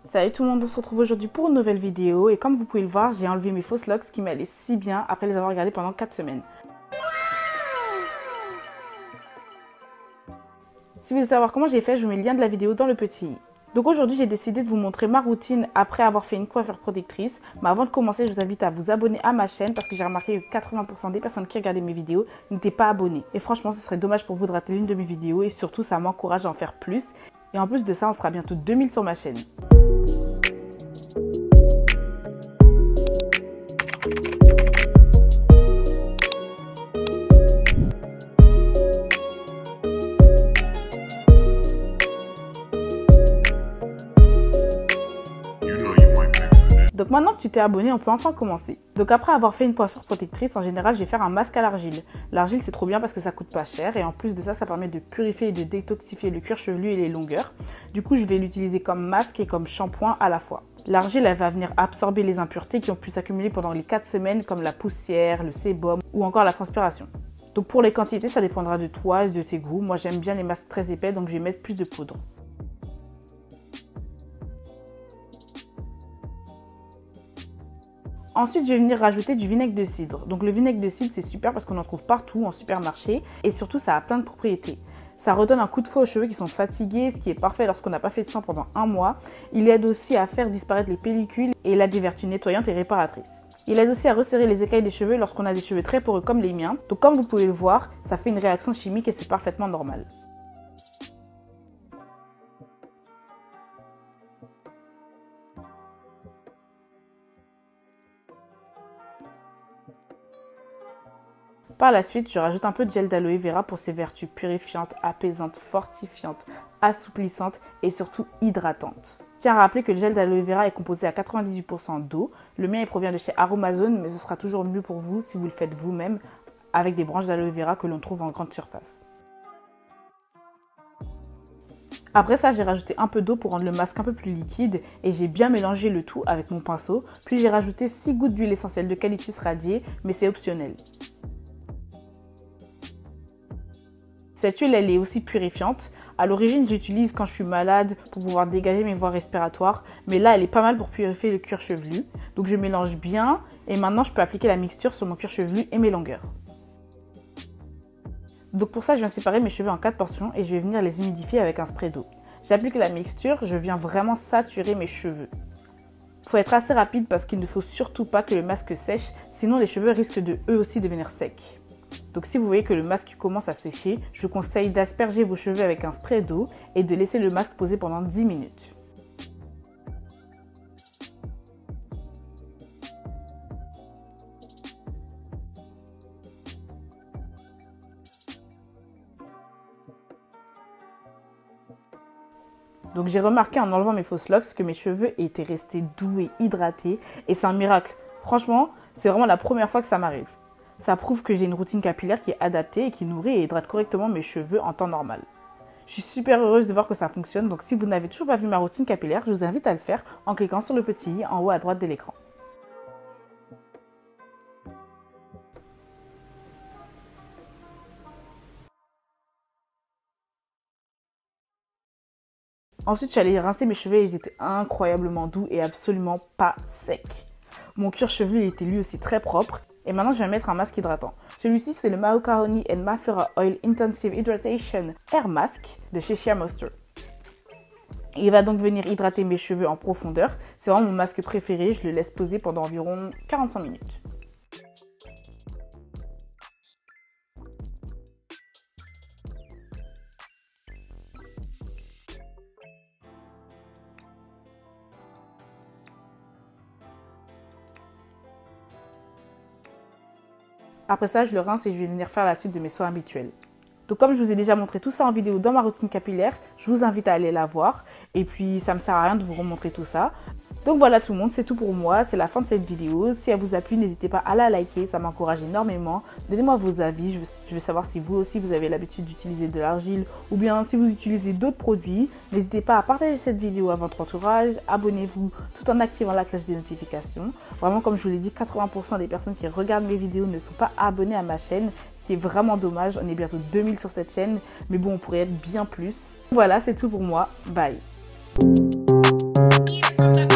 Salut tout le monde, on se retrouve aujourd'hui pour une nouvelle vidéo et comme vous pouvez le voir, j'ai enlevé mes fausses locks qui m'allaient si bien après les avoir regardées pendant 4 semaines. Si vous voulez savoir comment j'ai fait, je vous mets le lien de la vidéo dans le petit i. Donc aujourd'hui, j'ai décidé de vous montrer ma routine après avoir fait une coiffure protectrice. Mais avant de commencer, je vous invite à vous abonner à ma chaîne parce que j'ai remarqué que 80% des personnes qui regardaient mes vidéos n'étaient pas abonnées. Et franchement, ce serait dommage pour vous de rater l'une de mes vidéos et surtout, ça m'encourage à en faire plus. Et en plus de ça, on sera bientôt 2000 sur ma chaîne. Donc maintenant que tu t'es abonné, on peut enfin commencer. Donc après avoir fait une coiffure protectrice, en général, je vais faire un masque à l'argile. L'argile, c'est trop bien parce que ça coûte pas cher et en plus de ça, ça permet de purifier et de détoxifier le cuir chevelu et les longueurs. Du coup, je vais l'utiliser comme masque et comme shampoing à la fois. L'argile, elle va venir absorber les impuretés qui ont pu s'accumuler pendant les 4 semaines comme la poussière, le sébum ou encore la transpiration. Donc pour les quantités, ça dépendra de toi et de tes goûts. Moi, j'aime bien les masques très épais, donc je vais mettre plus de poudre. Ensuite, je vais venir rajouter du vinaigre de cidre. Donc le vinaigre de cidre, c'est super parce qu'on en trouve partout en supermarché et surtout, ça a plein de propriétés. Ça redonne un coup de feu aux cheveux qui sont fatigués, ce qui est parfait lorsqu'on n'a pas fait de soin pendant un mois. Il aide aussi à faire disparaître les pellicules et il a des vertus nettoyantes et réparatrices. Il aide aussi à resserrer les écailles des cheveux lorsqu'on a des cheveux très poreux comme les miens. Donc comme vous pouvez le voir, ça fait une réaction chimique et c'est parfaitement normal. Par la suite, je rajoute un peu de gel d'aloe vera pour ses vertus purifiantes, apaisantes, fortifiantes, assouplissantes et surtout hydratantes. Tiens à rappeler que le gel d'aloe vera est composé à 98% d'eau. Le mien il provient de chez Aromazone, mais ce sera toujours mieux pour vous si vous le faites vous-même avec des branches d'aloe vera que l'on trouve en grande surface. Après ça, j'ai rajouté un peu d'eau pour rendre le masque un peu plus liquide et j'ai bien mélangé le tout avec mon pinceau. Puis j'ai rajouté 6 gouttes d'huile essentielle d'eucalyptus radiée, mais c'est optionnel. Cette huile, elle est aussi purifiante. À l'origine, j'utilise quand je suis malade pour pouvoir dégager mes voies respiratoires. Mais là, elle est pas mal pour purifier le cuir chevelu. Donc, je mélange bien. Et maintenant, je peux appliquer la mixture sur mon cuir chevelu et mes longueurs. Donc, pour ça, je viens séparer mes cheveux en 4 portions et je vais venir les humidifier avec un spray d'eau. J'applique la mixture, je viens vraiment saturer mes cheveux. Il faut être assez rapide parce qu'il ne faut surtout pas que le masque sèche. Sinon, les cheveux risquent de eux aussi devenir secs. Donc si vous voyez que le masque commence à sécher, je vous conseille d'asperger vos cheveux avec un spray d'eau et de laisser le masque poser pendant 10 minutes. Donc j'ai remarqué en enlevant mes fausses locks que mes cheveux étaient restés doux et hydratés et c'est un miracle. Franchement, c'est vraiment la première fois que ça m'arrive. Ça prouve que j'ai une routine capillaire qui est adaptée et qui nourrit et hydrate correctement mes cheveux en temps normal. Je suis super heureuse de voir que ça fonctionne, donc si vous n'avez toujours pas vu ma routine capillaire, je vous invite à le faire en cliquant sur le petit i en haut à droite de l'écran. Ensuite, je suis allée rincer mes cheveux et ils étaient incroyablement doux et absolument pas secs. Mon cuir chevelu était lui aussi très propre. Et maintenant, je vais mettre un masque hydratant. Celui-ci, c'est le Macaroni & Mafura Oil Intensive Hydration Hair Mask de chez Shea Moisture. Il va donc venir hydrater mes cheveux en profondeur. C'est vraiment mon masque préféré. Je le laisse poser pendant environ 45 minutes. Après ça, je le rince et je vais venir faire la suite de mes soins habituels. Donc comme je vous ai déjà montré tout ça en vidéo dans ma routine capillaire, je vous invite à aller la voir. Et puis ça ne me sert à rien de vous remontrer tout ça. Donc voilà tout le monde, c'est tout pour moi, c'est la fin de cette vidéo. Si elle vous a plu, n'hésitez pas à la liker, ça m'encourage énormément. Donnez-moi vos avis, je veux savoir si vous aussi vous avez l'habitude d'utiliser de l'argile ou bien si vous utilisez d'autres produits. N'hésitez pas à partager cette vidéo à votre entourage, abonnez-vous tout en activant la cloche des notifications. Vraiment comme je vous l'ai dit, 80% des personnes qui regardent mes vidéos ne sont pas abonnées à ma chaîne, ce qui est vraiment dommage. On est bientôt 2000 sur cette chaîne, mais bon, on pourrait être bien plus. Voilà, c'est tout pour moi, bye. Bye.